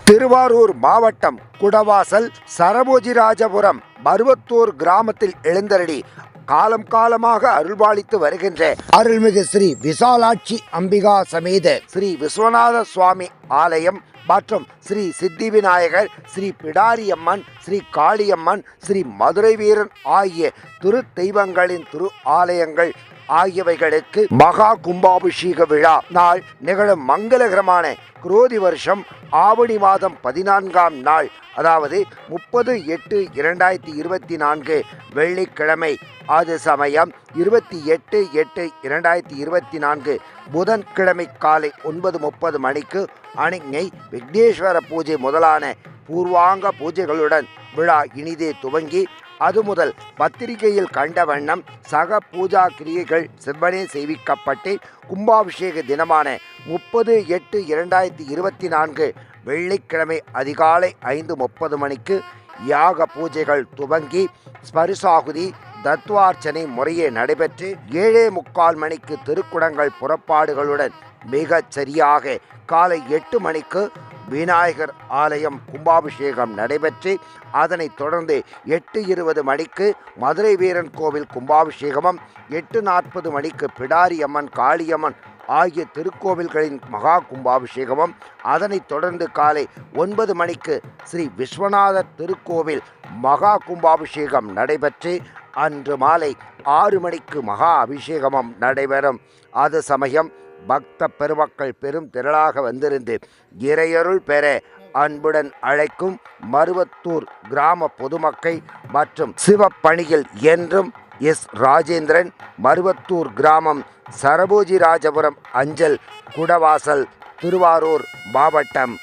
திருவாரூர் மாவட்டம் குடவாசல் சரபோஜிராஜபுரம் மருவத்தூர் கிராமத்தில் எழுந்தருளி காலம் காலமாக அருள்பாலித்து வருகின்ற அருள்மிகு ஸ்ரீ விசாலாட்சி அம்பிகா சமேத ஸ்ரீ விஸ்வநாத சுவாமி ஆலயம் மற்றும் ஸ்ரீ சித்தி விநாயகர், ஸ்ரீ பிடாரியம்மன், ஸ்ரீ காளியம்மன், ஸ்ரீ மதுரை வீரன் ஆகிய திரு தெய்வங்களின் திரு ஆலயங்கள் ஆகியவைகளுக்கு மகா கும்பாபிஷேக விழா நாள் நிகழும் மங்களகரமான குரோதி வருஷம் ஆவணி மாதம் 14ஆம் நாள், அதாவது 30/8/2024 வெள்ளிக்கிழமை, அது சமயம் 28/8/2024 புதன்கிழமை காலை 9:30 மணிக்கு அணிஞை விக்னேஸ்வர பூஜை முதலான பூர்வாங்க பூஜைகளுடன் விழா இனிதே துவங்கி அது முதல் பத்திரிகையில் கண்ட வண்ணம் சக பூஜா கிரியைகள் செவ்வனே செய்விக்கப்பட்டு கும்பாபிஷேக தினமான 30/8/2024 வெள்ளிக்கிழமை அதிகாலை 5:30 மணிக்கு யாக பூஜைகள் துவங்கி ஸ்பரிசாகுதி தத்வார்ச்சனை முறையே நடைபெற்று 7:45 மணிக்கு திருக்குடங்கள் புறப்பாடுகளுடன் மிகச் சரியாக காலை 8 மணிக்கு விநாயகர் ஆலயம் கும்பாபிஷேகம் நடைபெற்று அதனைத் தொடர்ந்து 8:20 மணிக்கு மதுரை வீரன் கோவில் கும்பாபிஷேகமும் 8:40 மணிக்கு பிடாரியம்மன், காளியம்மன் ஆகிய திருக்கோவில்களின் மகா கும்பாபிஷேகமும் அதனைத் தொடர்ந்து காலை 9 மணிக்கு ஸ்ரீ விஸ்வநாதர் திருக்கோவில் மகா கும்பாபிஷேகம் நடைபெற்று அன்று மாலை 6 மணிக்கு மகா அபிஷேகமும் நடைபெறும். அது சமயம் பக்த பெருமக்கள் பெரும் திரளாக வந்திருந்து இறையருள் பெற அன்புடன் அழைக்கும் மருவத்தூர் கிராம பொதுமக்கள் மற்றும் சிவப்பணியில் என்றும் எஸ். ராஜேந்திரன், மருவத்தூர் கிராமம், சரபோஜிராஜபுரம் அஞ்சல், குடவாசல், திருவாரூர் மாவட்டம்.